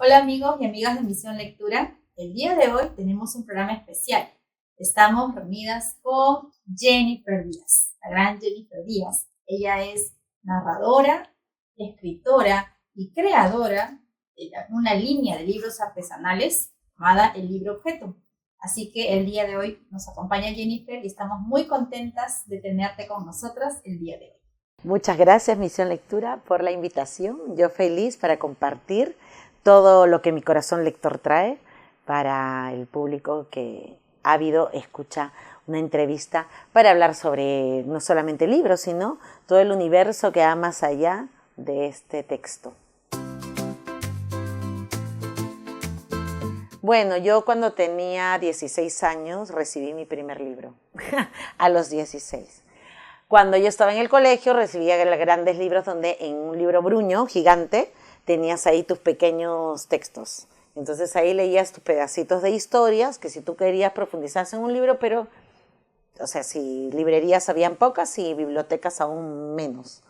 Hola amigos y amigas de Misión Lectura. El día de hoy tenemos un programa especial. Estamos reunidas con Jennifer Díaz, la gran Jennifer Díaz. Ella es narradora, escritora y creadora de una línea de libros artesanales llamada El Libro Objeto. Así que el día de hoy nos acompaña Jennifer y estamos muy contentas de tenerte con nosotras el día de hoy. Muchas gracias, Misión Lectura, por la invitación. Yo feliz para compartir todo lo que mi corazón lector trae para el público que escucha una entrevista para hablar sobre no solamente libros, sino todo el universo que va más allá de este texto. Bueno, yo cuando tenía 16 años recibí mi primer libro, a los 16. Cuando yo estaba en el colegio recibía grandes libros donde en un libro bruño gigante tenías ahí tus pequeños textos. Entonces ahí leías tus pedacitos de historias que si tú querías profundizar en un libro, pero, o sea, si librerías habían pocas y bibliotecas aún menos.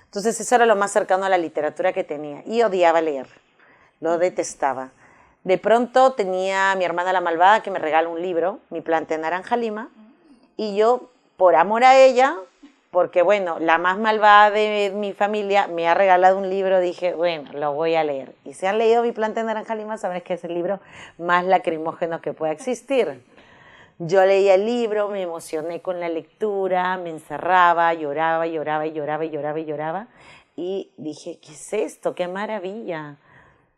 Entonces eso era lo más cercano a la literatura que tenía y odiaba leer, lo detestaba. De pronto tenía a mi hermana la malvada que me regaló un libro, Mi planta de naranja lima, y yo, por amor a ella, porque bueno, la más malvada de mi familia me ha regalado un libro, dije, bueno, lo voy a leer. Y si han leído Mi planta de naranja lima, sabrán que es el libro más lacrimógeno que pueda existir. Yo leía el libro, me emocioné con la lectura, me encerraba, lloraba y dije, ¿qué es esto? ¡Qué maravilla!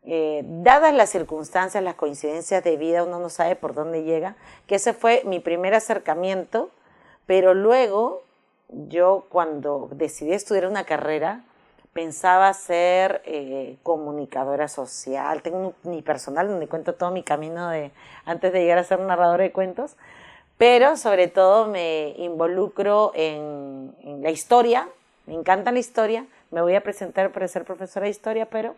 Dadas las circunstancias, las coincidencias de vida, uno no sabe por dónde llega, que ese fue mi primer acercamiento, pero luego yo cuando decidí estudiar una carrera pensaba ser comunicadora social. Tengo un unipersonal donde cuento todo mi camino antes de llegar a ser narradora de cuentos, pero sobre todo me involucro en la historia, me encanta la historia, me voy a presentar para ser profesora de historia, pero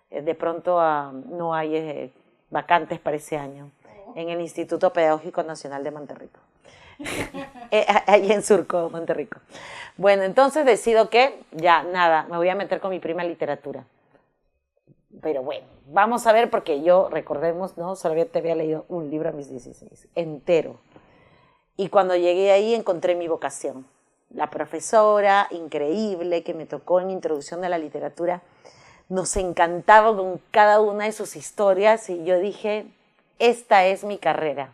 de pronto no hay vacantes para ese año en el Instituto Pedagógico Nacional de Monterrico. Ahí en Surco, Monterrico. Bueno, entonces decido que ya nada, me voy a meter con mi prima en literatura. Pero bueno, vamos a ver, porque yo, recordemos, ¿no? Solamente había leído un libro a mis 16, entero. Y cuando llegué ahí encontré mi vocación. La profesora increíble que me tocó en Introducción a la Literatura nos encantaba con cada una de sus historias y yo dije, esta es mi carrera.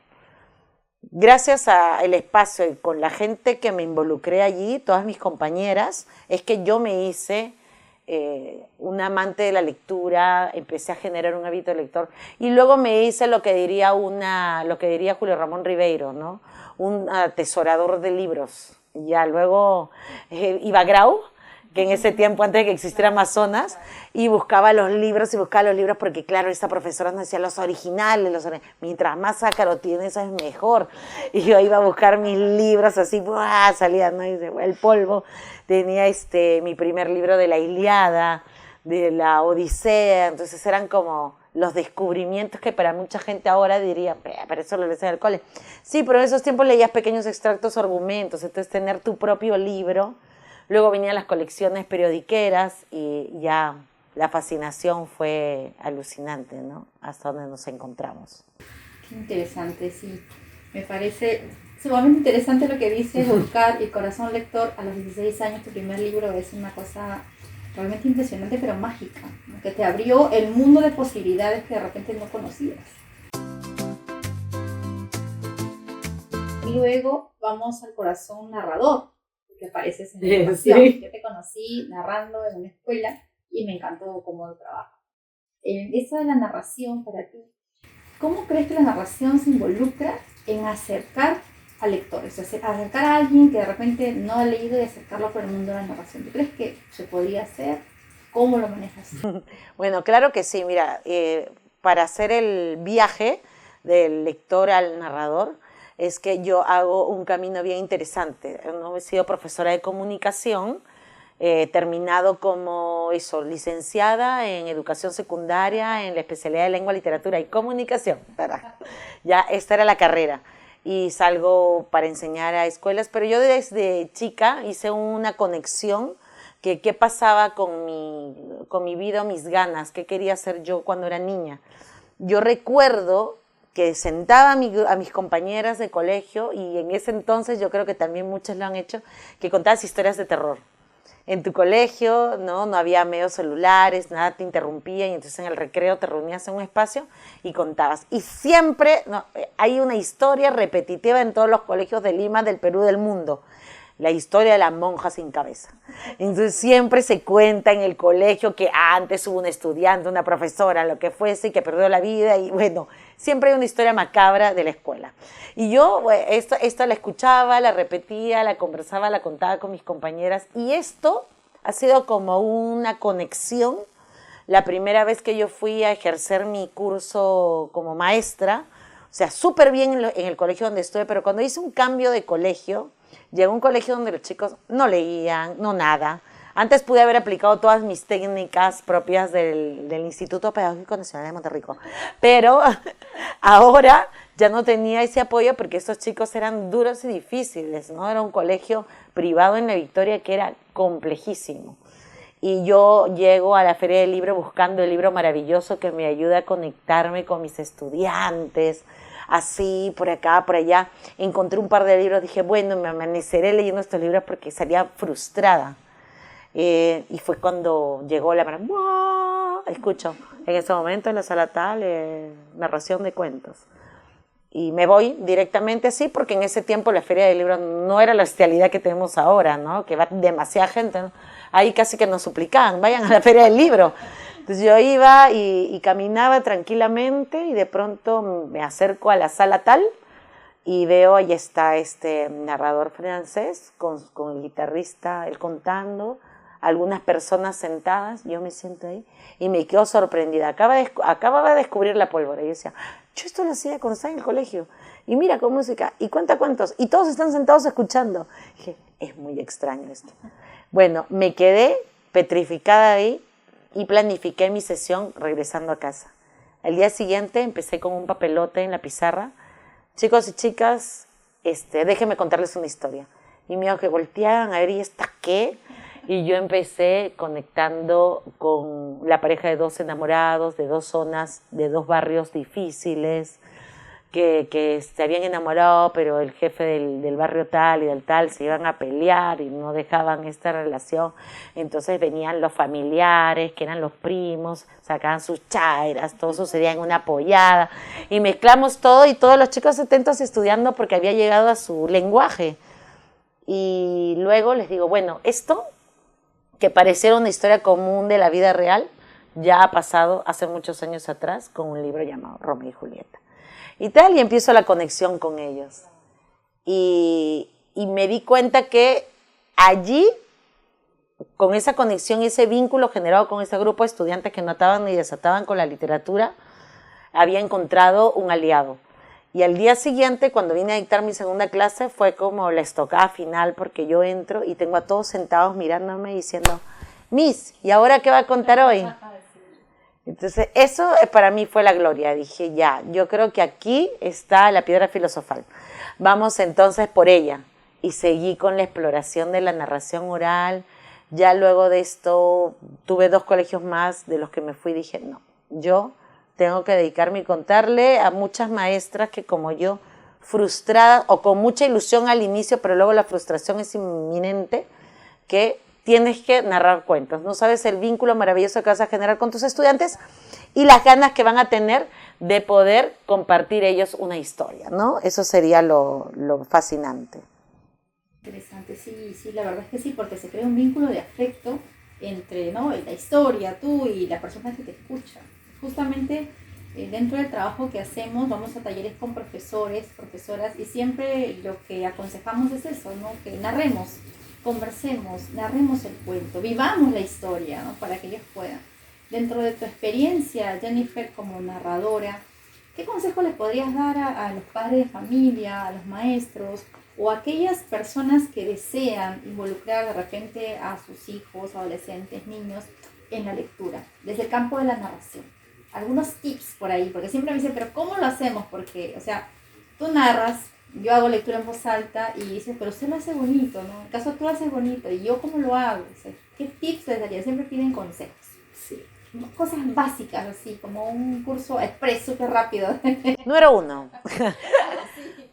Gracias al espacio y con la gente que me involucré allí, todas mis compañeras, es que yo me hice una amante de la lectura, empecé a generar un hábito de lector y luego me hice lo que diría Julio Ramón Ribeiro, ¿no? Un atesorador de libros. Ya luego iba a Grau, que en ese tiempo, antes de que existiera Amazonas, y buscaba los libros porque, claro, esta profesora nos decía los originales, mientras más ácaro tienes, es mejor. Y yo iba a buscar mis libros así, ¡buah! Salía, ¿no? Y el polvo. Tenía mi primer libro de la Ilíada, de la Odisea, entonces eran como los descubrimientos que para mucha gente ahora diría, para eso lo lees en el cole. Sí, pero en esos tiempos leías pequeños extractos o argumentos, entonces tener tu propio libro. Luego venían las colecciones periodiqueras y ya la fascinación fue alucinante, ¿no? Hasta donde nos encontramos. Qué interesante, sí. Me parece sumamente interesante lo que dices, buscar el corazón lector a los 16 años. Tu primer libro es una cosa realmente impresionante, pero mágica, ¿no? Que te abrió el mundo de posibilidades que de repente no conocías. Y luego vamos al corazón narrador, que apareces en la animación. Sí. Yo te conocí narrando en una escuela y me encantó cómo lo trabajas. Eso de la narración para ti, ¿cómo crees que la narración se involucra en acercar a lectores? O sea, acercar a alguien que de repente no ha leído y acercarlo por el mundo de la narración. ¿Tú crees que se podría hacer? ¿Cómo lo manejas? Bueno, claro que sí. Mira, para hacer el viaje del lector al narrador, es que yo hago un camino bien interesante. No he sido profesora de comunicación, terminado como licenciada en educación secundaria en la especialidad de lengua, literatura y comunicación. Ya esta era la carrera y salgo para enseñar a escuelas, pero yo desde chica hice una conexión que qué pasaba con mi vida o mis ganas, qué quería hacer yo cuando era niña. Yo recuerdo que sentaba a mis compañeras de colegio y en ese entonces yo creo que también muchos lo han hecho, que contabas historias de terror. En tu colegio, no había medios celulares, nada te interrumpía y entonces en el recreo te reunías en un espacio y contabas. Y siempre hay una historia repetitiva en todos los colegios de Lima, del Perú, del mundo. La historia de la monja sin cabeza. Entonces siempre se cuenta en el colegio que antes hubo un estudiante, una profesora, lo que fuese, y que perdió la vida y bueno, siempre hay una historia macabra de la escuela. Y yo esto la escuchaba, la repetía, la conversaba, la contaba con mis compañeras y esto ha sido como una conexión. La primera vez que yo fui a ejercer mi curso como maestra, o sea, súper bien en el colegio donde estuve, pero cuando hice un cambio de colegio, llegó a un colegio donde los chicos no leían, no nada. Antes pude haber aplicado todas mis técnicas propias del Instituto Pedagógico Nacional de Monterrico, pero ahora ya no tenía ese apoyo porque estos chicos eran duros y difíciles, ¿no? Era un colegio privado en La Victoria que era complejísimo. Y yo llego a la Feria del Libro buscando el libro maravilloso que me ayude a conectarme con mis estudiantes, así, por acá, por allá. Encontré un par de libros, dije, bueno, me amaneceré leyendo estos libros porque salía frustrada. Y fue cuando llegó la mano, ¡wow! Escucho en ese momento en la sala tal, narración de cuentos. Y me voy directamente así, porque en ese tiempo la Feria del Libro no era la bestialidad que tenemos ahora, ¿no? Que va demasiada gente, ¿no? Ahí casi que nos suplicaban, vayan a la Feria del Libro. Entonces yo iba y caminaba tranquilamente y de pronto me acerco a la sala tal y veo, ahí está este narrador francés con el guitarrista, él contando, algunas personas sentadas, yo me siento ahí y me quedo sorprendida. Acababa de descubrir la pólvora y yo decía, yo esto lo hacía cuando estaba en el colegio y mira con música y cuenta cuentos y todos están sentados escuchando. Dije, es muy extraño esto. Bueno, me quedé petrificada ahí y planifiqué mi sesión regresando a casa. Al día siguiente empecé con un papelote en la pizarra. Chicos y chicas, déjenme contarles una historia. Y me dijo que volteaban a ver, ¿y esta qué? Y yo empecé conectando con la pareja de dos enamorados, de dos zonas, de dos barrios difíciles, que se habían enamorado, pero el jefe del barrio tal y del tal se iban a pelear y no dejaban esta relación. Entonces venían los familiares, que eran los primos, sacaban sus chairas, todo sucedía en una pollada. Y mezclamos todo y todos los chicos atentos estudiando porque había llegado a su lenguaje. Y luego les digo, bueno, esto que pareciera una historia común de la vida real, ya ha pasado hace muchos años atrás con un libro llamado Romeo y Julieta. Y tal, y empiezo la conexión con ellos. Y me di cuenta que allí, con esa conexión y ese vínculo generado con ese grupo de estudiantes que no ataban ni desataban con la literatura, había encontrado un aliado. Y al día siguiente, cuando vine a dictar mi segunda clase, fue como la estocada final, porque yo entro y tengo a todos sentados mirándome y diciendo, Miss, ¿y ahora qué va a contar hoy? Entonces, eso para mí fue la gloria. Dije, ya, yo creo que aquí está la piedra filosofal. Vamos entonces por ella. Y seguí con la exploración de la narración oral. Ya luego de esto, tuve 2 colegios más de los que me fui y dije, no, yo tengo que dedicarme y contarle a muchas maestras que como yo, frustradas o con mucha ilusión al inicio, pero luego la frustración es inminente, que tienes que narrar cuentos. No sabes el vínculo maravilloso que vas a generar con tus estudiantes y las ganas que van a tener de poder compartir ellos una historia, ¿no? Eso sería lo fascinante. Interesante, sí, la verdad es que sí, porque se crea un vínculo de afecto entre, ¿no?, la historia, tú y la persona que te escucha. Justamente dentro del trabajo que hacemos, vamos a talleres con profesores, profesoras, y siempre lo que aconsejamos es eso, ¿no?, que narremos, conversemos, narremos el cuento, vivamos la historia, ¿no?, para que ellos puedan. Dentro de tu experiencia, Jennifer, como narradora, ¿qué consejo les podrías dar a los padres de familia, a los maestros o a aquellas personas que desean involucrar de repente a sus hijos, adolescentes, niños en la lectura, desde el campo de la narración? Algunos tips por ahí, porque siempre me dicen, pero ¿cómo lo hacemos? Porque, o sea, tú narras, yo hago lectura en voz alta y dices, pero usted lo hace bonito, ¿no? En caso tú lo haces bonito, ¿y yo cómo lo hago? O sea, ¿qué tips les daría? Siempre piden consejos. Sí. Cosas básicas, así, como un curso express súper rápido. Número 1.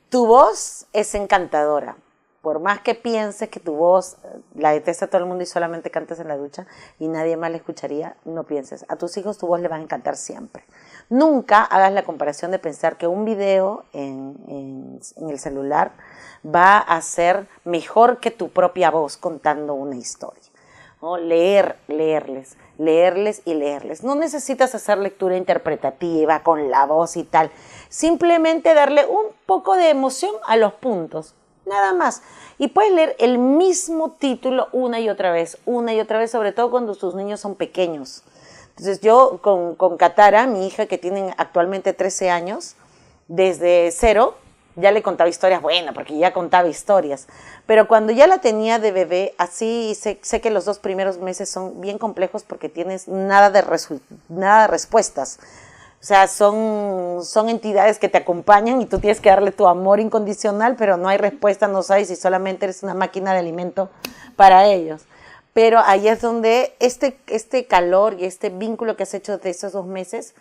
Tu voz es encantadora. Por más que pienses que tu voz la detesta todo el mundo y solamente cantas en la ducha y nadie más la escucharía, no pienses. A tus hijos tu voz le va a encantar siempre. Nunca hagas la comparación de pensar que un video en el celular va a ser mejor que tu propia voz contando una historia, ¿no? Leerles y leerles. No necesitas hacer lectura interpretativa con la voz y tal. Simplemente darle un poco de emoción a los puntos. Nada más. Y puedes leer el mismo título una y otra vez, sobre todo cuando tus niños son pequeños. Entonces yo con Katara, mi hija que tiene actualmente 13 años, desde 0 ya le contaba historias, bueno, porque ya contaba historias. Pero cuando ya la tenía de bebé, así sé que los 2 primeros meses son bien complejos porque tienes nada de respuestas. O sea, son entidades que te acompañan y tú tienes que darle tu amor incondicional, pero no hay respuesta, no sabes si solamente eres una máquina de alimento para ellos. Pero ahí es donde este calor y este vínculo que has hecho de esos 2 meses,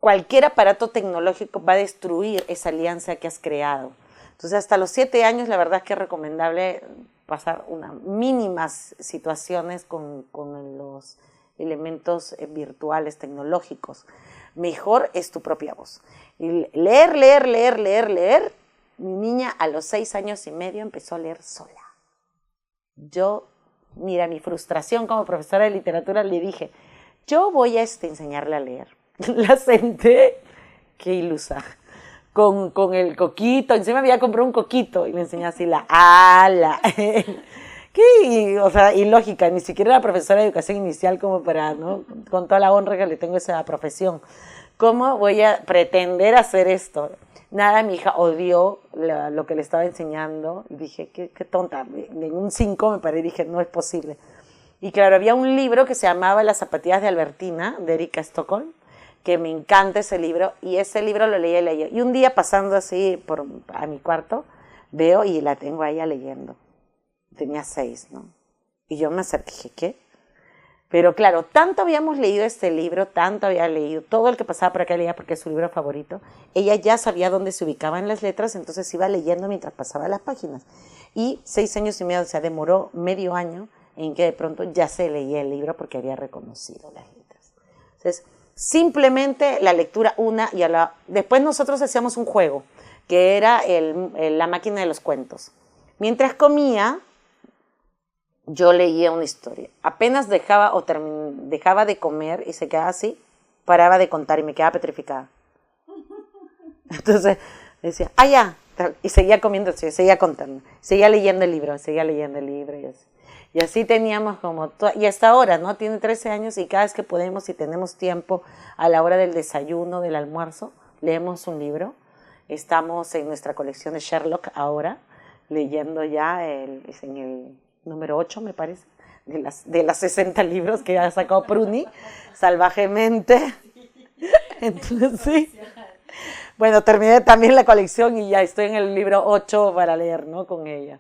cualquier aparato tecnológico va a destruir esa alianza que has creado. Entonces, hasta los 7 años, la verdad es que es recomendable pasar unas mínimas situaciones con los elementos virtuales, tecnológicos. Mejor es tu propia voz. Y leer. Mi niña a los 6 años y medio empezó a leer sola. Yo, mira, mi frustración como profesora de literatura, le dije, yo voy a enseñarle a leer. La senté, qué ilusa, con el coquito, encima me había comprado un coquito y me enseñó así la ala. ¿Qué? O sea, ilógica, ni siquiera era profesora de educación inicial como para, ¿no? Con toda la honra que le tengo a esa profesión. ¿Cómo voy a pretender hacer esto? Nada, mi hija odió lo que le estaba enseñando y dije, qué tonta. En un 5 me paré y dije, no es posible. Y claro, había un libro que se llamaba Las zapatillas de Albertina, de Erika Stockholm, que me encanta ese libro, y ese libro lo leía y leía. Y un día pasando así a mi cuarto, veo y la tengo a ella leyendo. Tenía 6, ¿no? Y yo me acerqué y dije, ¿qué? Pero claro, tanto habíamos leído este libro, tanto había leído, todo el que pasaba por acá leía porque es su libro favorito. Ella ya sabía dónde se ubicaban las letras, entonces iba leyendo mientras pasaba las páginas. Y 6 años y medio, o sea, demoró medio año en que de pronto ya se leía el libro porque había reconocido las letras. Entonces, simplemente la lectura después nosotros hacíamos un juego, que era la máquina de los cuentos. Mientras comía, yo leía una historia. Apenas dejaba de comer y se quedaba así, paraba de contar y me quedaba petrificada. Entonces decía, ya, y seguía comiendo, seguía contando, seguía leyendo el libro y así teníamos y hasta ahora, ¿no? Tiene 13 años y cada vez que podemos y tenemos tiempo a la hora del desayuno, del almuerzo, leemos un libro. Estamos en nuestra colección de Sherlock ahora, leyendo ya en el número 8, me parece, de las 60 libros que ha sacado Pruni, salvajemente. Entonces, sí. Bueno, terminé también la colección y ya estoy en el libro 8 para leer, ¿no? Con ella.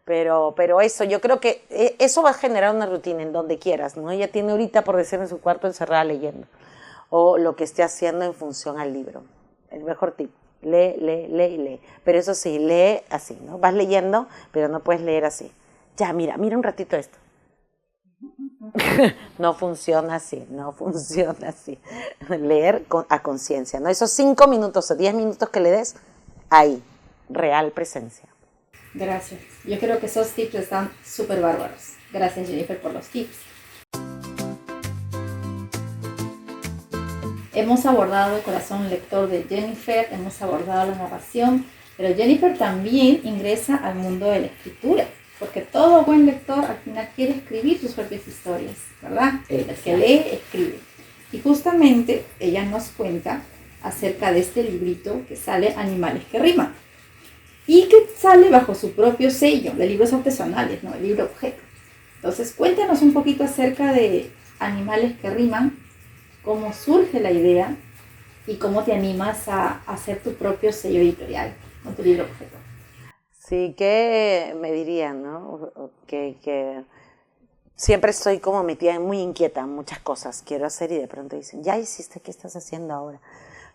Pero eso, yo creo que eso va a generar una rutina en donde quieras, ¿no? Ella tiene ahorita, por decir, en su cuarto encerrada leyendo, o lo que esté haciendo en función al libro. El mejor tip. Lee. Pero eso sí, lee así, ¿no? Vas leyendo, pero no puedes leer así. Ya, mira un ratito esto. No funciona así. Leer a conciencia, ¿no? Esos 5 minutos o 10 minutos que le des, ahí, real presencia. Gracias. Yo creo que esos tips están súper bárbaros. Gracias, Jennifer, por los tips. Hemos abordado el corazón lector de Jennifer, hemos abordado la narración, pero Jennifer también ingresa al mundo de la escritura, porque todo buen lector al final quiere escribir sus propias historias, ¿verdad? El que lee, escribe. Y justamente ella nos cuenta acerca de este librito que sale Animales que Riman, y que sale bajo su propio sello de libros artesanales, ¿no? El libro objeto. Entonces, cuéntanos un poquito acerca de Animales que Riman, cómo surge la idea y cómo te animas a hacer tu propio sello editorial. con tu libro perfecto. Sí, que me dirían, ¿no? Que siempre estoy como metida, muy inquieta en muchas cosas. Quiero hacer y de pronto dicen, ya hiciste, ¿qué estás haciendo ahora?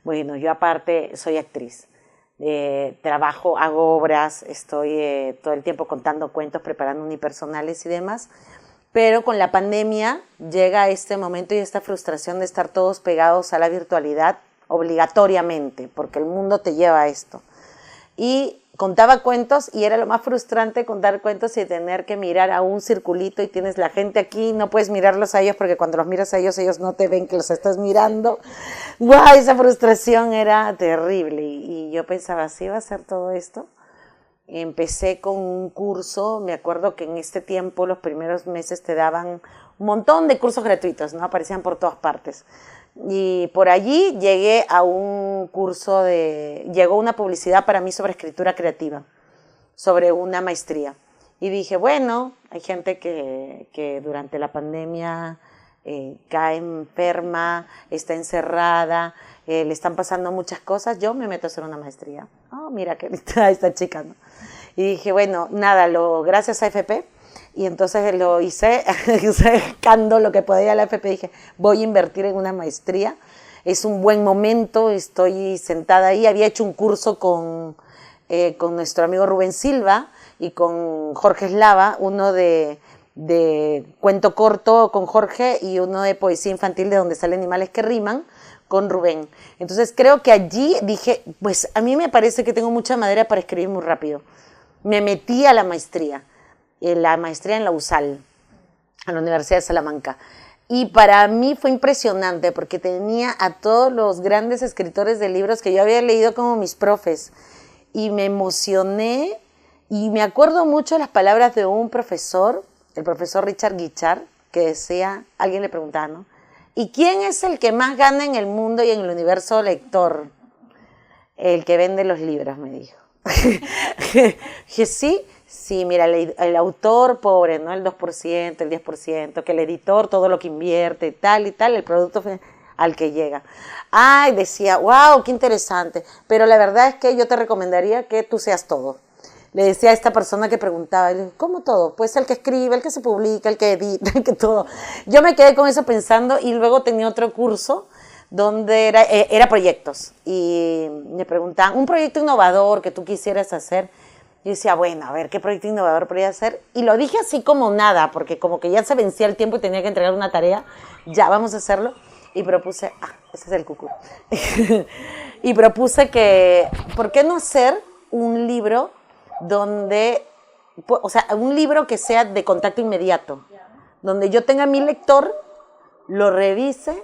Bueno, yo aparte soy actriz. Trabajo, hago obras, estoy todo el tiempo contando cuentos, preparando unipersonales y demás. Pero con la pandemia llega este momento y esta frustración de estar todos pegados a la virtualidad obligatoriamente, porque el mundo te lleva a esto. Y contaba cuentos y era lo más frustrante contar cuentos y tener que mirar a un circulito y tienes la gente aquí, no puedes mirarlos a ellos porque cuando los miras a ellos no te ven que los estás mirando. ¡Guau! Esa frustración era terrible y yo pensaba, ¿así va a ser todo esto? Empecé con un curso, me acuerdo que en este tiempo, los primeros meses te daban un montón de cursos gratuitos, ¿no? Aparecían por todas partes. Y por allí llegué a un curso llegó una publicidad para mí sobre escritura creativa, sobre una maestría. Y dije, bueno, hay gente que durante la pandemia cae enferma, está encerrada, le están pasando muchas cosas, yo me meto a hacer una maestría. Oh, mira qué linda esta chica, ¿no? Y dije, bueno, nada, gracias a FP, y entonces lo hice, sacando lo que podía la FP, dije, voy a invertir en una maestría, es un buen momento, estoy sentada ahí, había hecho un curso con nuestro amigo Rubén Silva y con Jorge Eslava, uno de cuento corto con Jorge y uno de poesía infantil de donde salen animales que riman, con Rubén. Entonces creo que allí dije, pues a mí me parece que tengo mucha madera para escribir muy rápido. Me metí a la maestría en la USAL, a la Universidad de Salamanca. Y para mí fue impresionante porque tenía a todos los grandes escritores de libros que yo había leído como mis profes. Y me emocioné y me acuerdo mucho las palabras de un profesor, el profesor Richard Guichard, que decía, alguien le preguntaba, ¿no? ¿Y quién es el que más gana en el mundo y en el universo lector? El que vende los libros, me dijo. Dije, sí, mira, el autor pobre, ¿no? El 2%, el 10%, que el editor todo lo que invierte y tal, el producto al que llega. Ay, decía, wow, qué interesante, pero la verdad es que yo te recomendaría que tú seas todo. Le decía a esta persona que preguntaba, ¿cómo todo? Pues el que escribe, el que se publica, el que edita, el que todo. Yo me quedé con eso pensando y luego tenía otro curso donde era proyectos y me preguntaban, un proyecto innovador que tú quisieras hacer. Yo decía, bueno, a ver, ¿qué proyecto innovador podría hacer? Y lo dije así como nada, porque como que ya se vencía el tiempo y tenía que entregar una tarea, ya vamos a hacerlo. Y propuse, ese es el cucú. Y propuse que, ¿por qué no hacer un libro un libro que sea de contacto inmediato, donde yo tenga a mi lector, lo revise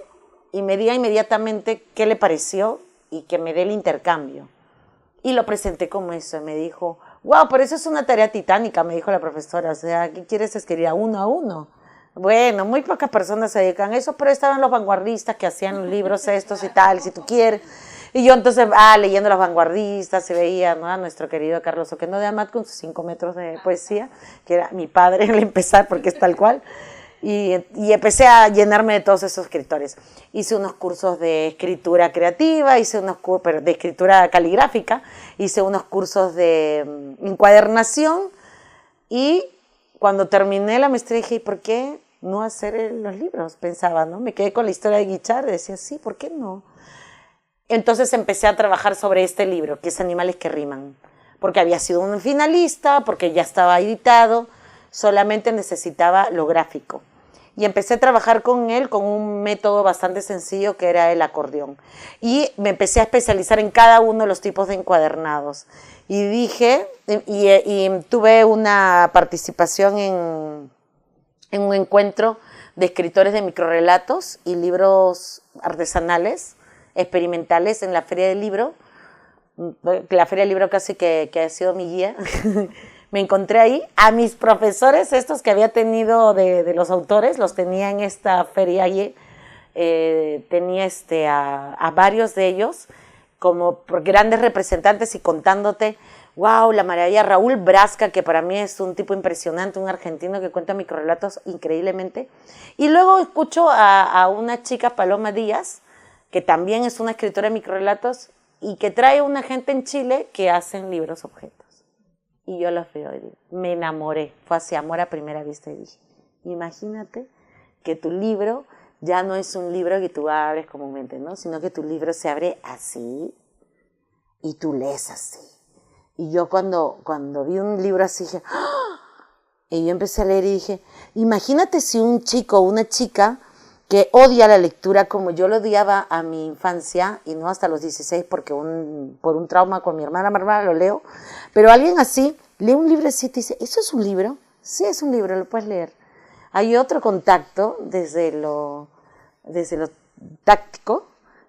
y me diga inmediatamente qué le pareció y que me dé el intercambio. Y lo presenté como eso, y me dijo, wow, pero eso es una tarea titánica, me dijo la profesora, o sea, ¿qué quieres escribir uno a uno? Bueno, muy pocas personas se dedican a eso, pero estaban los vanguardistas que hacían los libros estos y tal, si tú quieres. Y yo entonces, leyendo los vanguardistas, se veía, ¿no? A nuestro querido Carlos Oquendo de Amat con sus 5 metros de poesía, que era mi padre al empezar, porque es tal cual. Y empecé a llenarme de todos esos escritores. Hice unos cursos de escritura creativa, hice unos cursos de escritura caligráfica, hice unos cursos de encuadernación y cuando terminé la maestría dije, ¿por qué no hacer los libros? Pensaba, ¿no? Me quedé con la historia de Guichard y decía, sí, ¿por qué no? Entonces empecé a trabajar sobre este libro, que es Animales que riman, porque había sido un finalista, porque ya estaba editado, solamente necesitaba lo gráfico. Y empecé a trabajar con él con un método bastante sencillo que era el acordeón. Y me empecé a especializar en cada uno de los tipos de encuadernados. Y dije, y tuve una participación en un encuentro de escritores de microrrelatos y libros artesanales, experimentales en la Feria del Libro. La Feria del Libro casi que ha sido mi guía. Me encontré ahí a mis profesores, estos que había tenido de los autores, los tenía en esta feria allí. Tenía a varios de ellos como grandes representantes y contándote, wow, la maravilla, Raúl Brasca, que para mí es un tipo impresionante, un argentino que cuenta microrrelatos increíblemente. Y luego escucho a una chica, Paloma Díaz, que también es una escritora de microrrelatos, y que trae una gente en Chile que hacen libros objetos. Y yo los veo y digo, me enamoré, fue así, amor a primera vista, y dije, imagínate que tu libro ya no es un libro que tú abres comúnmente, ¿no? Sino que tu libro se abre así y tú lees así. Y yo cuando vi un libro así dije, ¡ah! Y yo empecé a leer y dije, imagínate si un chico o una chica que odia la lectura como yo lo odiaba a mi infancia, y no hasta los 16 porque por un trauma con mi hermana lo leo, pero alguien así lee un libro así y te dice, ¿eso es un libro? Sí, es un libro, lo puedes leer. Hay otro contacto desde lo táctico,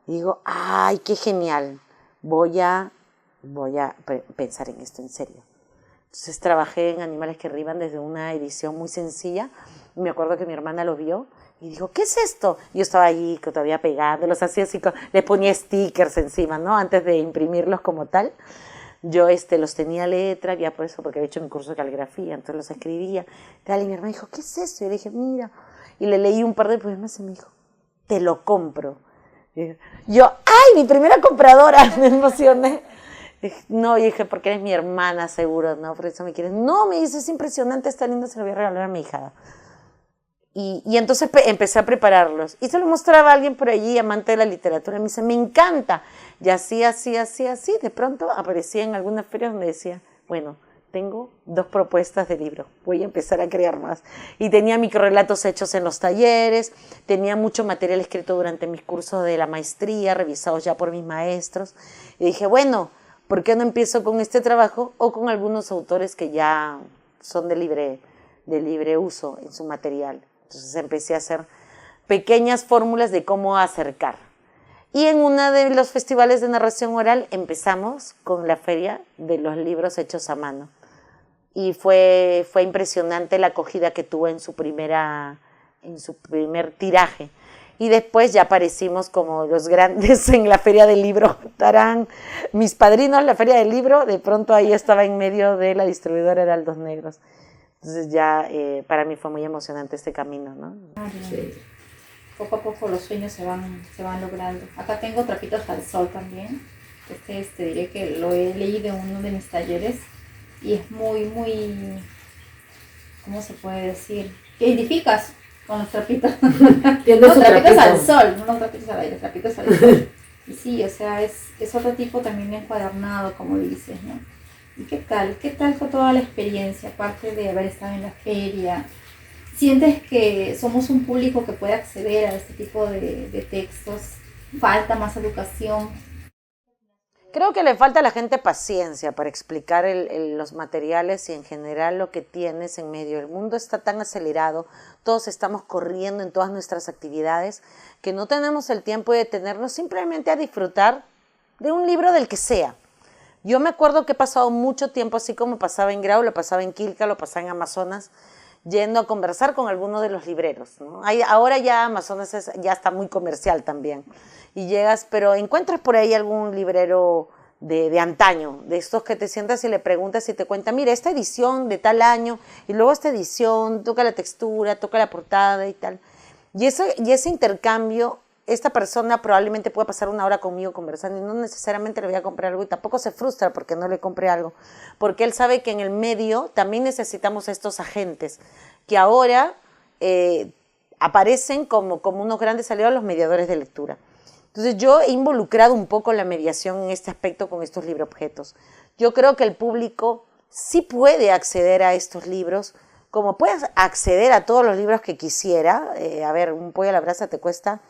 y digo, ¡ay, qué genial! Voy a pensar en esto en serio. Entonces trabajé en Animales que Arriban desde una edición muy sencilla. Me acuerdo que mi hermana lo vio y dijo, ¿qué es esto? Yo estaba allí todavía pegándolos, hacía así, le ponía stickers encima, ¿no? Antes de imprimirlos como tal. Yo los tenía letra, ya por eso, porque había hecho mi curso de caligrafía, entonces los escribía. Tal, y mi hermana dijo, ¿qué es esto? Y le dije, mira. Y le leí un par de poemas y me dijo, te lo compro. Y yo, ¡ay, mi primera compradora! Me emocioné. No, y dije, porque eres mi hermana, seguro, ¿no? Por eso me quieres. No, me dice, es impresionante, está lindo, se lo voy a regalar a mi hija. Y entonces empecé a prepararlos. Y se lo mostraba a alguien por allí, amante de la literatura. Y me dice, me encanta. Y así. De pronto aparecía en alguna feria donde decía, bueno, tengo 2 propuestas de libro. Voy a empezar a crear más. Y tenía microrelatos hechos en los talleres. Tenía mucho material escrito durante mis cursos de la maestría, revisados ya por mis maestros. Y dije, bueno, ¿por qué no empiezo con este trabajo o con algunos autores que ya son de libre uso en su material? Entonces empecé a hacer pequeñas fórmulas de cómo acercar. Y en uno de los festivales de narración oral empezamos con la feria de los libros hechos a mano. Y fue impresionante la acogida que tuvo en su primer tiraje. Y después ya aparecimos como los grandes en la feria del libro. ¡Tarán! Mis padrinos, la feria del libro, de pronto ahí estaba en medio de la distribuidora Heraldos Negros. Entonces ya para mí fue muy emocionante este camino, ¿no? Sí. Poco a poco los sueños se van logrando. Acá tengo Trapitos al Sol también. Diré que lo he leído en uno de mis talleres y es muy, muy, ¿cómo se puede decir? ¿Te identificas con los trapitos? Trapitos al sol, no los trapitos al aire, trapitos al sol. Y sí, o sea, es otro tipo también de encuadernado, como dices, ¿no? ¿Y qué tal? ¿Qué tal fue toda la experiencia, aparte de haber estado en la feria? ¿Sientes que somos un público que puede acceder a este tipo de textos? ¿Falta más educación? Creo que le falta a la gente paciencia para explicar los materiales y en general lo que tienes en medio. El mundo está tan acelerado, todos estamos corriendo en todas nuestras actividades, que no tenemos el tiempo de detenernos simplemente a disfrutar de un libro del que sea. Yo me acuerdo que he pasado mucho tiempo, así como pasaba en Grau, lo pasaba en Quilca, lo pasaba en Amazonas, yendo a conversar con algunos de los libreros, ¿no? Ahora ya Amazonas ya está muy comercial también. Y llegas, pero encuentras por ahí algún librero de antaño, de estos que te sientas y le preguntas y te cuenta, mira, esta edición de tal año, y luego esta edición, toca la textura, toca la portada y tal. Y ese intercambio, esta persona probablemente pueda pasar una hora conmigo conversando y no necesariamente le voy a comprar algo y tampoco se frustra porque no le compre algo, porque él sabe que en el medio también necesitamos estos agentes que ahora aparecen como unos grandes aliados, los mediadores de lectura. Entonces yo he involucrado un poco la mediación en este aspecto con estos libroobjetos. Yo creo que el público sí puede acceder a estos libros, como puede acceder a todos los libros que quisiera. A ver, un pollo a la brasa te cuesta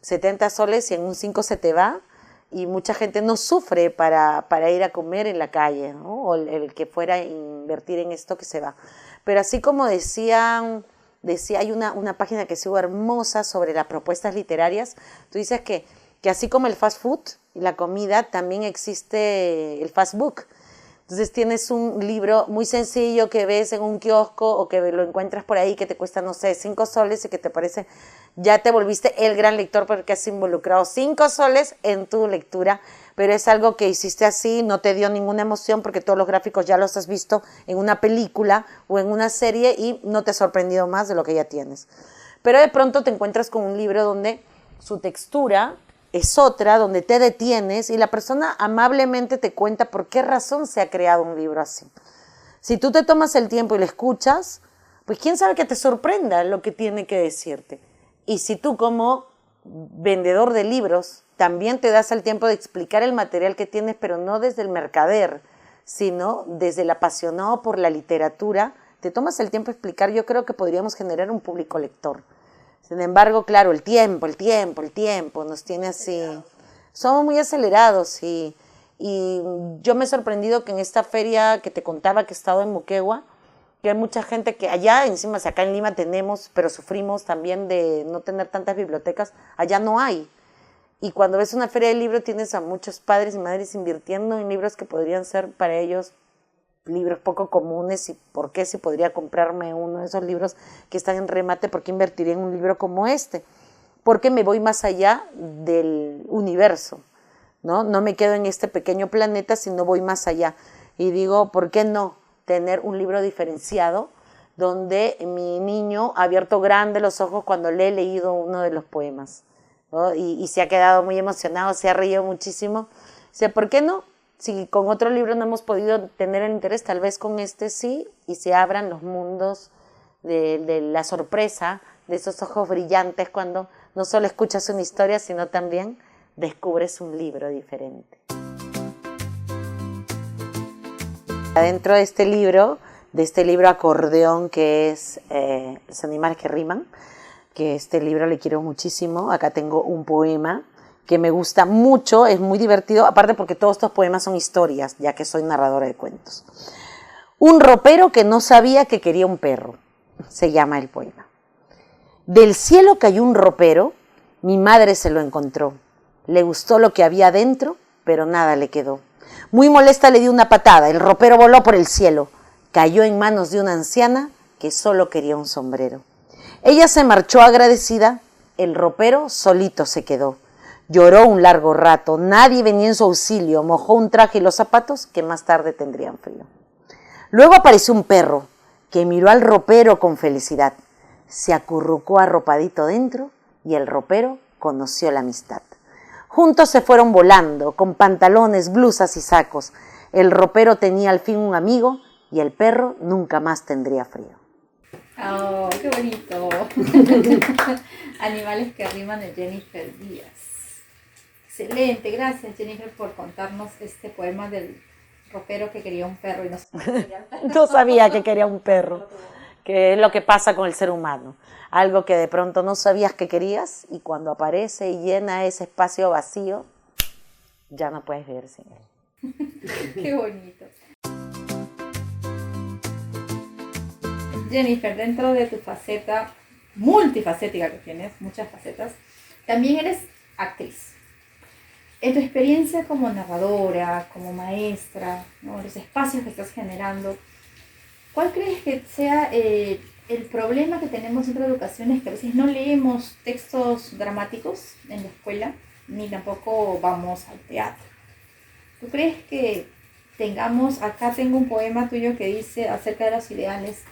70 soles y en un 5 se te va, y mucha gente no sufre para ir a comer en la calle, ¿no? O el que fuera a invertir en esto que se va. Pero así como decía hay una página que sigo hermosa sobre las propuestas literarias. Tú dices que así como el fast food y la comida, también existe el fast book. Entonces tienes un libro muy sencillo que ves en un kiosco o que lo encuentras por ahí que te cuesta, no sé, 5 soles y que te parece, ya te volviste el gran lector porque has involucrado 5 soles en tu lectura, pero es algo que hiciste así, no te dio ninguna emoción porque todos los gráficos ya los has visto en una película o en una serie y no te ha sorprendido más de lo que ya tienes. Pero de pronto te encuentras con un libro donde su textura es otra, donde te detienes y la persona amablemente te cuenta por qué razón se ha creado un libro así. Si tú te tomas el tiempo y lo escuchas, pues quién sabe que te sorprenda lo que tiene que decirte. Y si tú como vendedor de libros también te das el tiempo de explicar el material que tienes, pero no desde el mercader, sino desde el apasionado por la literatura, te tomas el tiempo de explicar, yo creo que podríamos generar un público lector. Sin embargo, claro, el tiempo nos tiene así. Somos muy acelerados y yo me he sorprendido que en esta feria que te contaba que he estado en Moquegua, que hay mucha gente que allá, encima, si acá en Lima tenemos, pero sufrimos también de no tener tantas bibliotecas, allá no hay. Y cuando ves una feria de libros tienes a muchos padres y madres invirtiendo en libros que podrían ser para ellos libros poco comunes. ¿Y por qué si podría comprarme uno de esos libros que están en remate? ¿Por qué invertiría en un libro como este? Porque me voy más allá del universo, ¿no? No me quedo en este pequeño planeta, sino voy más allá. Y digo, ¿por qué no tener un libro diferenciado donde mi niño ha abierto grande los ojos cuando le he leído uno de los poemas, ¿no? Y se ha quedado muy emocionado, se ha reído muchísimo? Dice, ¿por qué no? Si con otro libro no hemos podido tener el interés, tal vez con este sí, y se abran los mundos de la sorpresa, de esos ojos brillantes cuando no solo escuchas una historia, sino también descubres un libro diferente. Adentro de este libro acordeón, que es Los animales que riman, que este libro le quiero muchísimo. Acá tengo un poema que me gusta mucho, es muy divertido, aparte porque todos estos poemas son historias, ya que soy narradora de cuentos. Un ropero que no sabía que quería un perro, se llama el poema. Del cielo cayó un ropero, mi madre se lo encontró. Le gustó lo que había dentro, pero nada le quedó. Muy molesta le dio una patada, el ropero voló por el cielo. Cayó en manos de una anciana que solo quería un sombrero. Ella se marchó agradecida, el ropero solito se quedó. Lloró un largo rato, nadie venía en su auxilio, mojó un traje y los zapatos que más tarde tendrían frío. Luego apareció un perro que miró al ropero con felicidad. Se acurrucó arropadito dentro y el ropero conoció la amistad. Juntos se fueron volando, con pantalones, blusas y sacos. El ropero tenía al fin un amigo y el perro nunca más tendría frío. ¡Oh, qué bonito! Animales que riman de Jennifer Díaz. Excelente, gracias Jennifer por contarnos este poema del ropero que quería un perro y no sabía. No sabía que quería un perro, que es lo que pasa con el ser humano. Algo que de pronto no sabías que querías y cuando aparece y llena ese espacio vacío, ya no puedes vivir sin él. Qué bonito. Jennifer, dentro de tu faceta multifacética que tienes, muchas facetas, también eres actriz. En tu experiencia como narradora, como maestra, ¿no? Los espacios que estás generando, ¿cuál crees que sea el problema que tenemos en la educación? Es que a veces no leemos textos dramáticos en la escuela, ni tampoco vamos al teatro. ¿Tú crees que tengamos, acá tengo un poema tuyo que dice acerca de los ideales,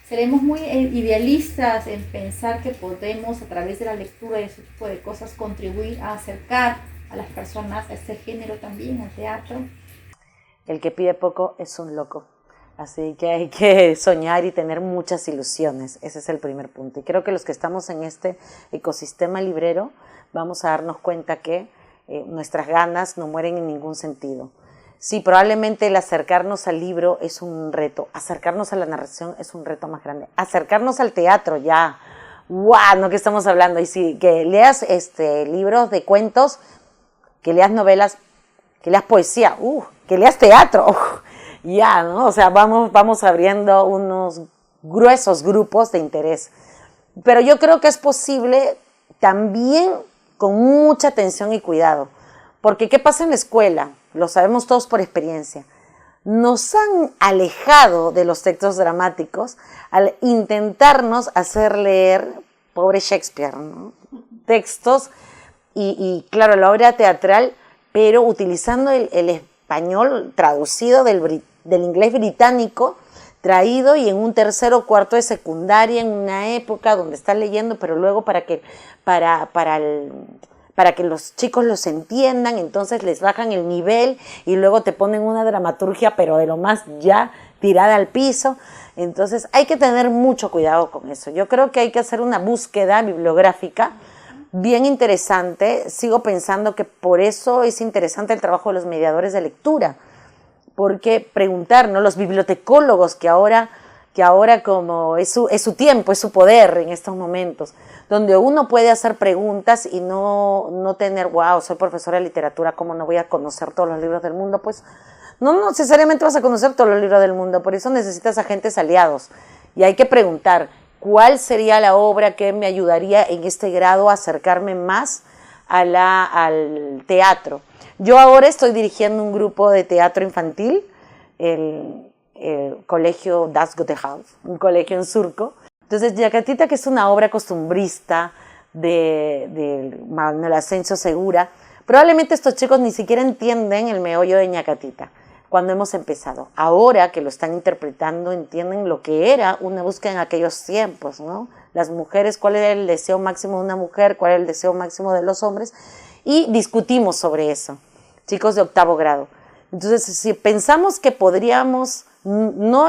seremos muy idealistas en pensar que podemos a través de la lectura y ese tipo de cosas contribuir a acercar a las personas a este género también, al teatro? El que pide poco es un loco. Así que hay que soñar y tener muchas ilusiones. Ese es el primer punto. Y creo que los que estamos en este ecosistema librero vamos a darnos cuenta que nuestras ganas no mueren en ningún sentido. Sí, probablemente el acercarnos al libro es un reto. Acercarnos a la narración es un reto más grande. Acercarnos al teatro ya. ¡Guau! ¿No? ¿Qué estamos hablando? Y sí, que leas libros de cuentos, que leas novelas, que leas poesía, que leas teatro. Ya, ¿no? O sea, vamos abriendo unos gruesos grupos de interés. Pero yo creo que es posible también con mucha atención y cuidado. Porque ¿qué pasa en la escuela? Lo sabemos todos por experiencia. Nos han alejado de los textos dramáticos al intentarnos hacer leer, pobre Shakespeare, ¿no? Textos y claro, la obra teatral, pero utilizando el español traducido del inglés británico, traído y en un tercero o cuarto de secundaria, en una época donde estás leyendo, pero luego para para que los chicos los entiendan, entonces les bajan el nivel y luego te ponen una dramaturgia, pero de lo más ya tirada al piso. Entonces hay que tener mucho cuidado con eso. Yo creo que hay que hacer una búsqueda bibliográfica bien interesante. Sigo pensando que por eso es interesante el trabajo de los mediadores de lectura, porque preguntar, ¿no? Los bibliotecólogos que ahora como es su tiempo, es su poder en estos momentos, donde uno puede hacer preguntas y no tener, wow, soy profesora de literatura, ¿cómo no voy a conocer todos los libros del mundo? Pues no necesariamente vas a conocer todos los libros del mundo, por eso necesitas agentes aliados. Y hay que preguntar, ¿cuál sería la obra que me ayudaría en este grado a acercarme más al teatro? Yo ahora estoy dirigiendo un grupo de teatro infantil, el colegio Das Gute Haus, un colegio en Surco. Entonces, Ñacatita, que es una obra costumbrista de Manuel Asensio Segura, probablemente estos chicos ni siquiera entienden el meollo de Ñacatita cuando hemos empezado. Ahora que lo están interpretando, entienden lo que era una búsqueda en aquellos tiempos, ¿no? Las mujeres, cuál era el deseo máximo de una mujer, cuál era el deseo máximo de los hombres, y discutimos sobre eso, chicos de 8º grado. Entonces, si pensamos que podríamos no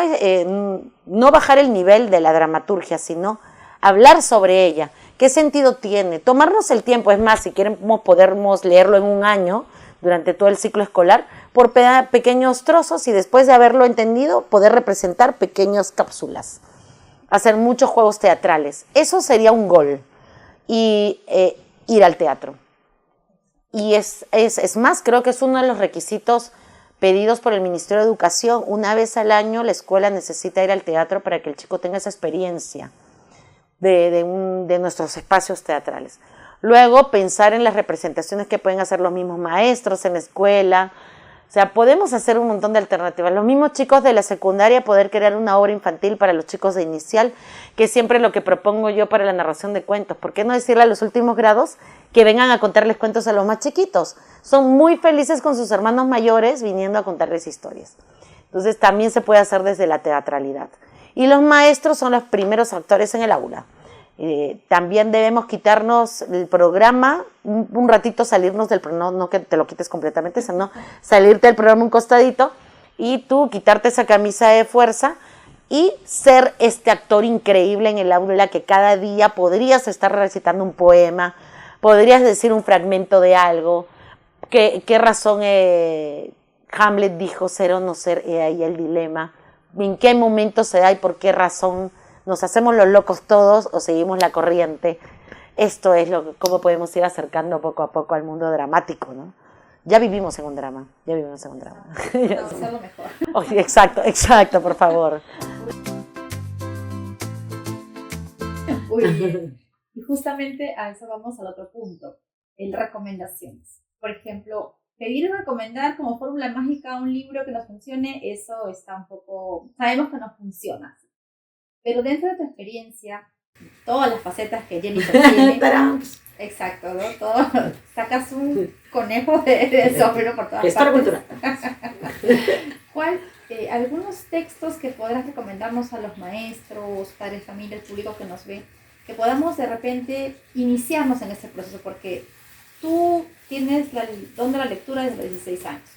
bajar el nivel de la dramaturgia, sino hablar sobre ella, qué sentido tiene, tomarnos el tiempo, es más, si queremos podemos leerlo en un año, durante todo el ciclo escolar, por pequeños trozos y después de haberlo entendido, poder representar pequeñas cápsulas, hacer muchos juegos teatrales. Eso sería un gol, y ir al teatro. Y es más, creo que es uno de los requisitos pedidos por el Ministerio de Educación. Una vez al año la escuela necesita ir al teatro para que el chico tenga esa experiencia de nuestros espacios teatrales. Luego, pensar en las representaciones que pueden hacer los mismos maestros en la escuela. O sea, podemos hacer un montón de alternativas. Los mismos chicos de la secundaria, poder crear una obra infantil para los chicos de inicial, que es siempre lo que propongo yo para la narración de cuentos. ¿Por qué no decirle a los últimos grados que vengan a contarles cuentos a los más chiquitos? Son muy felices con sus hermanos mayores viniendo a contarles historias. Entonces, también se puede hacer desde la teatralidad. Y los maestros son los primeros actores en el aula. También debemos quitarnos el programa, un ratito salirnos del programa, no que te lo quites completamente, sino salirte del programa un costadito y tú quitarte esa camisa de fuerza y ser este actor increíble en el aula que cada día podrías estar recitando un poema, podrías decir un fragmento de algo, qué razón Hamlet dijo ser o no ser, ahí el dilema, en qué momento se da y por qué razón. ¿Nos hacemos los locos todos o seguimos la corriente? Esto es cómo podemos ir acercando poco a poco al mundo dramático, ¿no? Ya vivimos en un drama, Vamos a hacerlo mejor. Oh, exacto, por favor. Uy, y justamente a eso vamos al otro punto, el recomendaciones. Por ejemplo, pedir o recomendar como fórmula mágica un libro que nos funcione, eso está un poco, sabemos que no funciona. Pero dentro de tu experiencia, todas las facetas que Jennifer tiene, exacto, ¿no? Sacas un conejo de sombrero por todas partes. ¿Cuál, algunos textos que podrás recomendarnos a los maestros, padres, familias, público que nos ve, que podamos de repente iniciarnos en este proceso? Porque tú tienes el don de la lectura desde los 16 años.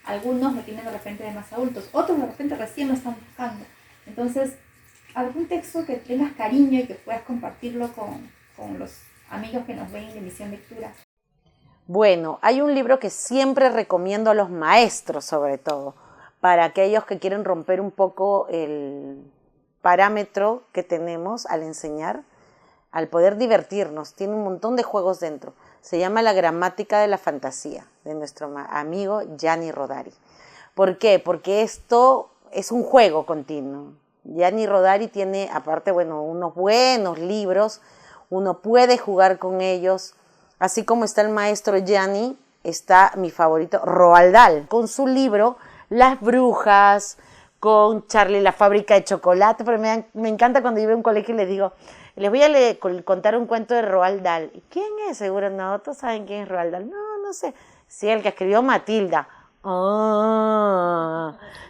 Algunos lo tienen de repente de más adultos, otros de repente recién lo están buscando. Entonces, algún texto que tengas cariño y que puedas compartirlo con los amigos que nos ven en Emisión Lectura. Bueno, hay un libro que siempre recomiendo a los maestros, sobre todo, para aquellos que quieren romper un poco el parámetro que tenemos al enseñar, al poder divertirnos. Tiene un montón de juegos dentro. Se llama La gramática de la fantasía, de nuestro amigo Gianni Rodari. ¿Por qué? Porque esto es un juego continuo. Gianni Rodari tiene, aparte, unos buenos libros, uno puede jugar con ellos, así como está el maestro Gianni, está mi favorito, Roald Dahl, con su libro Las Brujas, con Charlie la fábrica de chocolate, pero me encanta cuando yo voy a un colegio y les digo, les voy a contar un cuento de Roald Dahl. ¿Quién es? Seguro no, todos saben quién es Roald Dahl. No sé. Sí, el que escribió Matilda.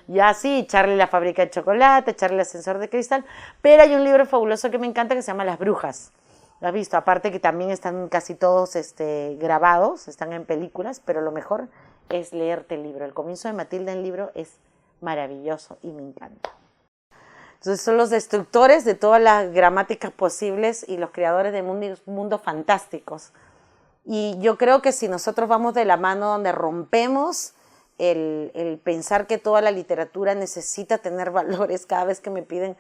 Ya sí, Charlie la fábrica de chocolate, Charlie el ascensor de cristal, pero hay un libro fabuloso que me encanta que se llama Las Brujas, Lo has visto, aparte que también están casi todos grabados, están en películas, pero lo mejor es leerte el libro. El comienzo de Matilda en el libro es maravilloso y me encanta. Entonces son los destructores de todas las gramáticas posibles y los creadores de mundos fantásticos. Y yo creo que si nosotros vamos de la mano donde rompemos el pensar que toda la literatura necesita tener valores, cada vez que me piden,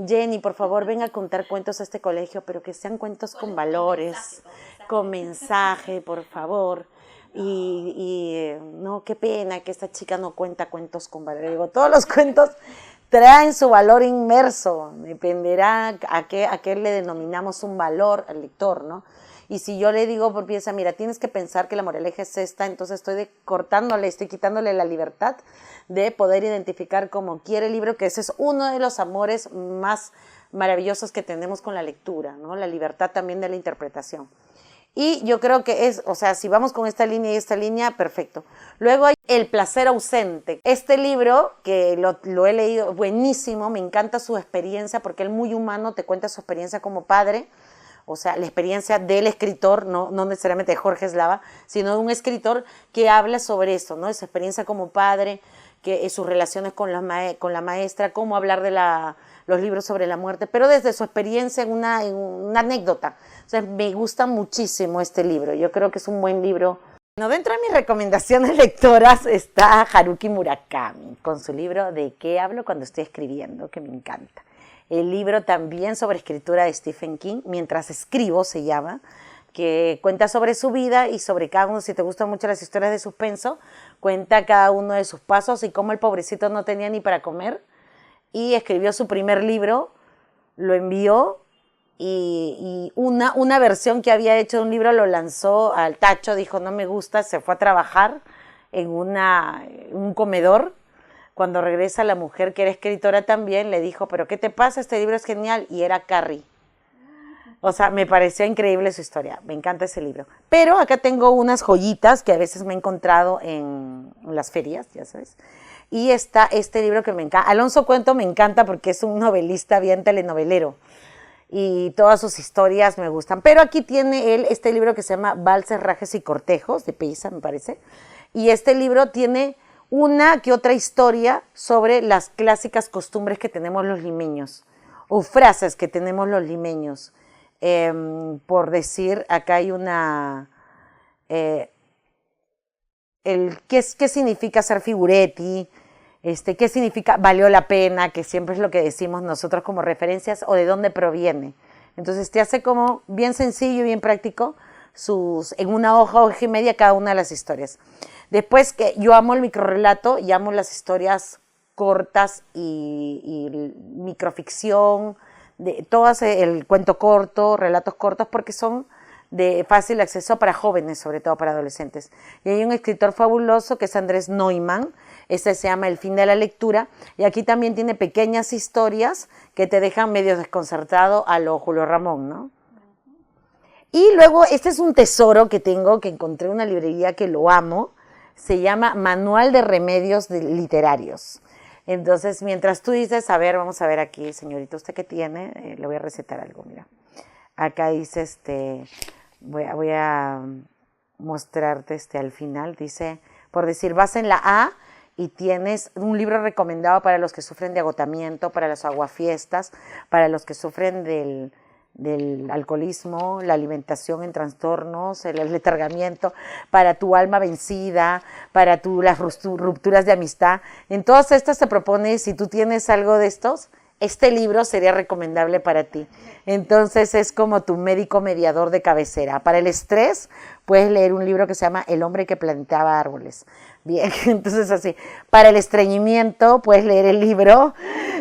Jenny, por favor, ven a contar cuentos a este colegio, pero que sean cuentos con valores, con mensaje, por favor. No, qué pena que esta chica no cuenta cuentos con valores. Digo, todos los cuentos traen su valor inmerso, dependerá a qué le denominamos un valor al lector, ¿no? Y si yo le digo por pieza, mira, tienes que pensar que la moraleja es esta, entonces estoy quitándole la libertad de poder identificar como quiere el libro, que ese es uno de los amores más maravillosos que tenemos con la lectura, ¿no? La libertad también de la interpretación. Y yo creo que si vamos con esta línea y esta línea, perfecto. Luego hay El placer ausente. Este libro, que lo he leído, buenísimo, me encanta su experiencia, porque él muy humano te cuenta su experiencia como padre, o sea, la experiencia del escritor, no necesariamente de Jorge Eslava, sino de un escritor que habla sobre eso, ¿no? Esa experiencia como padre, sus relaciones con la maestra, cómo hablar de los libros sobre la muerte, pero desde su experiencia en una anécdota. O sea, me gusta muchísimo este libro, yo creo que es un buen libro. Bueno, dentro de mis recomendaciones lectoras está Haruki Murakami, con su libro ¿De qué hablo cuando estoy escribiendo?, que me encanta. El libro también sobre escritura de Stephen King, Mientras escribo se llama, que cuenta sobre su vida y sobre cada uno, si te gustan mucho las historias de suspenso, cuenta cada uno de sus pasos y cómo el pobrecito no tenía ni para comer y escribió su primer libro, lo envió y una versión que había hecho de un libro lo lanzó al tacho, dijo no me gusta, se fue a trabajar en un comedor. Cuando regresa la mujer que era escritora también, le dijo, ¿pero qué te pasa? Este libro es genial. Y era Carrie. O sea, me pareció increíble su historia. Me encanta ese libro. Pero acá tengo unas joyitas que a veces me he encontrado en las ferias, ya sabes. Y está este libro que me encanta. Alonso Cuento me encanta porque es un novelista bien telenovelero. Y todas sus historias me gustan. Pero aquí tiene él este libro que se llama Valses, Rajes y Cortejos, de Pisa, me parece. Y este libro tiene una que otra historia sobre las clásicas costumbres que tenemos los limeños o frases que tenemos los limeños. Por decir, acá hay una... ¿qué significa ser figuretti? ¿Qué significa valió la pena? Que siempre es lo que decimos nosotros como referencias, o de dónde proviene. Entonces te hace como bien sencillo y bien práctico en una hoja y media cada una de las historias. Después, que yo amo el microrrelato y amo las historias cortas y microficción, todas el cuento corto, relatos cortos, porque son de fácil acceso para jóvenes, sobre todo para adolescentes. Y hay un escritor fabuloso que es Andrés Neumann, este se llama El fin de la lectura, y aquí también tiene pequeñas historias que te dejan medio desconcertado a lo Julio Ramón, ¿no? Y luego, este es un tesoro que tengo, que encontré en una librería que lo amo, se llama Manual de Remedios Literarios. Entonces, mientras tú dices, a ver, vamos a ver aquí, señorita, ¿usted qué tiene? Le voy a recetar algo, mira. Acá dice, voy a mostrarte al final, dice, por decir, vas en la A y tienes un libro recomendado para los que sufren de agotamiento, para los aguafiestas, para los que sufren del alcoholismo, la alimentación en trastornos, el letargamiento, para tu alma vencida, para las rupturas de amistad. En todas estas te propone, si tú tienes algo de estos, este libro sería recomendable para ti. Entonces es como tu médico mediador de cabecera. Para el estrés puedes leer un libro que se llama El hombre que plantaba árboles. Bien, entonces así. Para el estreñimiento puedes leer el libro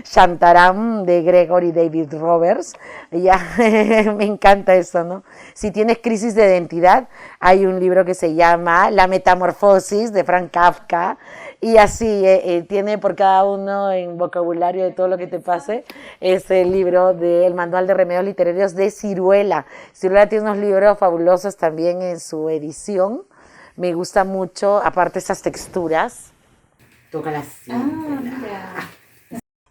Shantaram de Gregory David Roberts. Ya, me encanta eso, ¿no? Si tienes crisis de identidad, hay un libro que se llama La metamorfosis de Frank Kafka. Y así tiene por cada uno en vocabulario de todo lo que te pase, es el libro del Manual de Remedios Literarios de Ciruela. Ciruela tiene unos libros fabulosos también en su edición. Me gusta mucho, aparte esas texturas. Toca la cinta.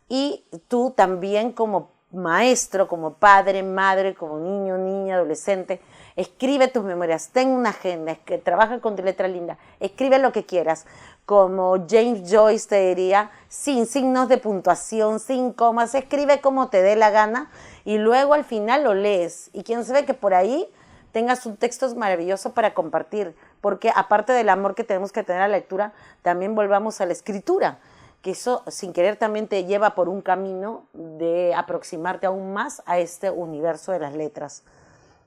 Y tú también como maestro, como padre, madre, como niño, niña, adolescente, escribe tus memorias, ten una agenda, trabaja con tu letra linda, escribe lo que quieras. Como James Joyce te diría, sin signos de puntuación, sin comas, escribe como te dé la gana y luego al final lo lees. Y quién sabe que por ahí tengas un texto maravilloso para compartir, porque aparte del amor que tenemos que tener a la lectura, también volvamos a la escritura, que eso sin querer también te lleva por un camino de aproximarte aún más a este universo de las letras.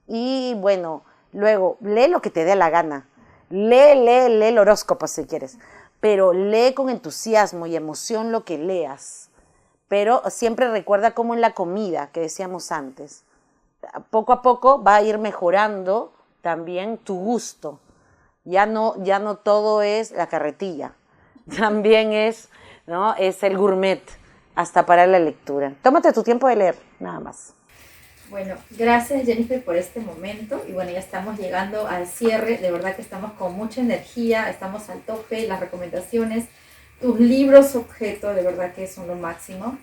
Y bueno, luego lee lo que te dé la gana, lee el horóscopo si quieres, pero lee con entusiasmo y emoción lo que leas, pero siempre recuerda como en la comida que decíamos antes, poco a poco va a ir mejorando también tu gusto, ya no todo es la carretilla, también es, ¿no? Es el gourmet, hasta para la lectura. Tómate tu tiempo de leer, nada más. Bueno, gracias Jennifer por este momento y bueno, ya estamos llegando al cierre, de verdad que estamos con mucha energía, estamos al tope, las recomendaciones, tus libros objeto, de verdad que son lo máximo,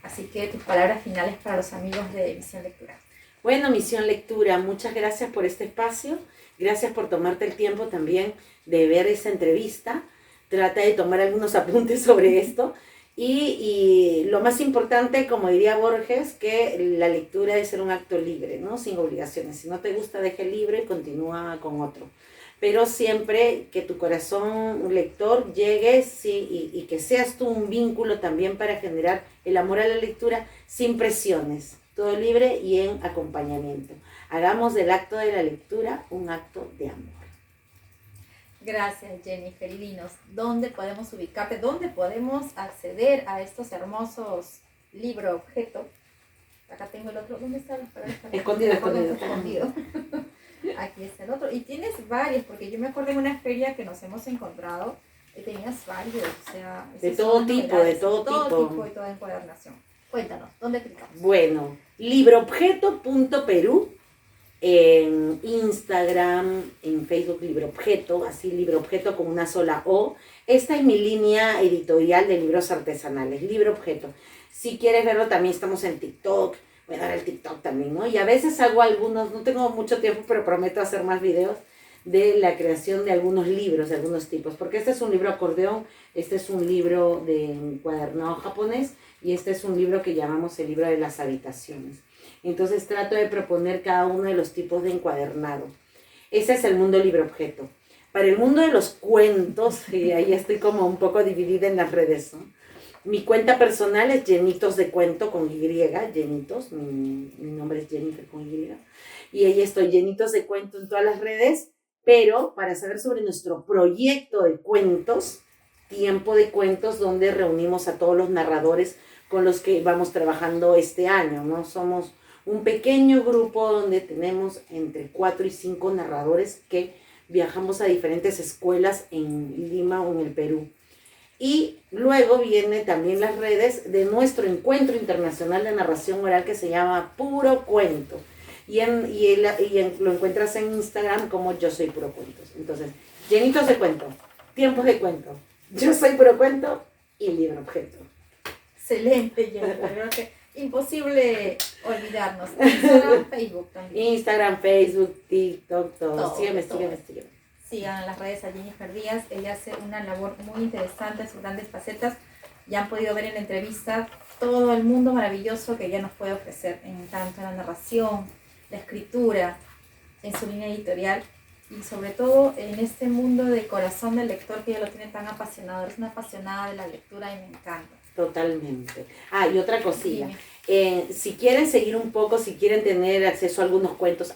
así que tus palabras finales para los amigos de Misión Lectura. Bueno, Misión Lectura, muchas gracias por este espacio, gracias por tomarte el tiempo también de ver esa entrevista, trata de tomar algunos apuntes sobre esto. Y lo más importante, como diría Borges, que la lectura debe ser un acto libre, ¿no? Sin obligaciones. Si no te gusta, deja el libro y continúa con otro. Pero siempre que tu corazón lector llegue y que seas tú un vínculo también para generar el amor a la lectura sin presiones. Todo libre y en acompañamiento. Hagamos del acto de la lectura un acto de amor. Gracias Jennifer y dinos, ¿dónde podemos ubicarte? ¿Dónde podemos acceder a estos hermosos libros objeto? Acá tengo el otro, ¿dónde está? Escondido. Aquí está el otro, y tienes varios, porque yo me acuerdo en una feria que nos hemos encontrado, y tenías varios, o sea... De todo tipo y toda encuadernación. Cuéntanos, ¿dónde clicamos? Bueno, libroobjeto.perú, en Instagram, en Facebook Libroobjeto, así Libroobjeto con una sola O. Esta es mi línea editorial de libros artesanales, Libroobjeto. Si quieres verlo, también estamos en TikTok, voy a dar el TikTok también, ¿no? Y a veces hago algunos, no tengo mucho tiempo, pero prometo hacer más videos de la creación de algunos libros, de algunos tipos, porque este es un libro acordeón, este es un libro de encuadernado japonés, y este es un libro que llamamos el libro de las habitaciones. Entonces trato de proponer cada uno de los tipos de encuadernado. Ese es el mundo libro objeto. Para el mundo de los cuentos, y ahí estoy como un poco dividida en las redes, ¿no? Mi cuenta personal es Llenitos de Cuento con Y, Llenitos, mi nombre es Jennifer con Y, y ahí estoy Llenitos de Cuento en todas las redes, pero para saber sobre nuestro proyecto de cuentos, Tiempo de Cuentos, donde reunimos a todos los narradores con los que vamos trabajando este año, ¿no? Somos un pequeño grupo donde tenemos entre 4 y 5 narradores que viajamos a diferentes escuelas en Lima o en el Perú. Y luego vienen también las redes de nuestro encuentro internacional de narración oral que se llama Puro Cuento. Lo encuentras en Instagram como Yo Soy Puro Cuentos. Entonces, Llenitos de Cuento, Tiempos de Cuento, Yo Soy Puro Cuento y Libro Objeto. Excelente, Jennifer. Creo que imposible olvidarnos. Instagram, Facebook también. Instagram, Facebook, TikTok, todo. Sígueme. Sigan las redes a Jennifer Díaz. Ella hace una labor muy interesante, sus grandes facetas. Ya han podido ver en la entrevista todo el mundo maravilloso que ella nos puede ofrecer, en tanto en la narración, la escritura, en su línea editorial y sobre todo en este mundo de corazón del lector que ella lo tiene tan apasionado. Es una apasionada de la lectura y me encanta. Totalmente. Y otra cosilla. Si quieren seguir un poco, si quieren tener acceso a algunos cuentos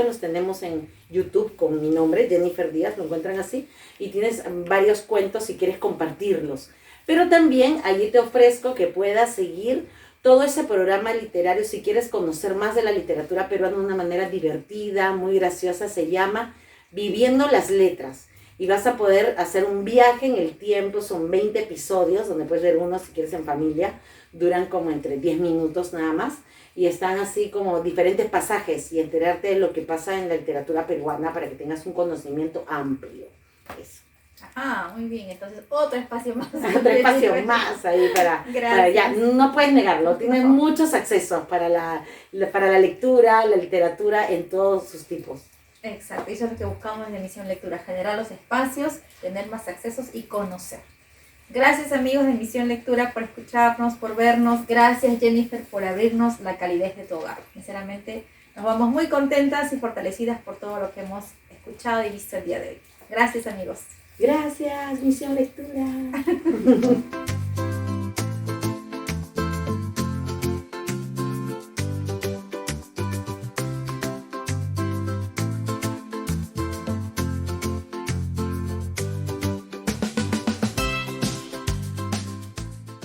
los tenemos en YouTube con mi nombre, Jennifer Díaz, lo encuentran así, y tienes varios cuentos si quieres compartirlos. Pero también allí te ofrezco que puedas seguir todo ese programa literario si quieres conocer más de la literatura peruana de una manera divertida, muy graciosa, se llama Viviendo las Letras. Y vas a poder hacer un viaje en el tiempo, son 20 episodios, donde puedes ver uno si quieres en familia, duran como entre 10 minutos nada más, y están así como diferentes pasajes y enterarte de lo que pasa en la literatura peruana para que tengas un conocimiento amplio. Eso. Ajá, muy bien. Entonces, otro espacio más. Otro espacio más ahí para ya, no puedes negarlo, tienes muchos accesos para la lectura, la literatura en todos sus tipos. Exacto, eso es lo que buscamos en la Misión Lectura, generar los espacios, tener más accesos y conocer. Gracias amigos de Misión Lectura por escucharnos, por vernos. Gracias Jennifer por abrirnos la calidez de tu hogar. Sinceramente nos vamos muy contentas y fortalecidas por todo lo que hemos escuchado y visto el día de hoy. Gracias amigos. Gracias, Misión Lectura.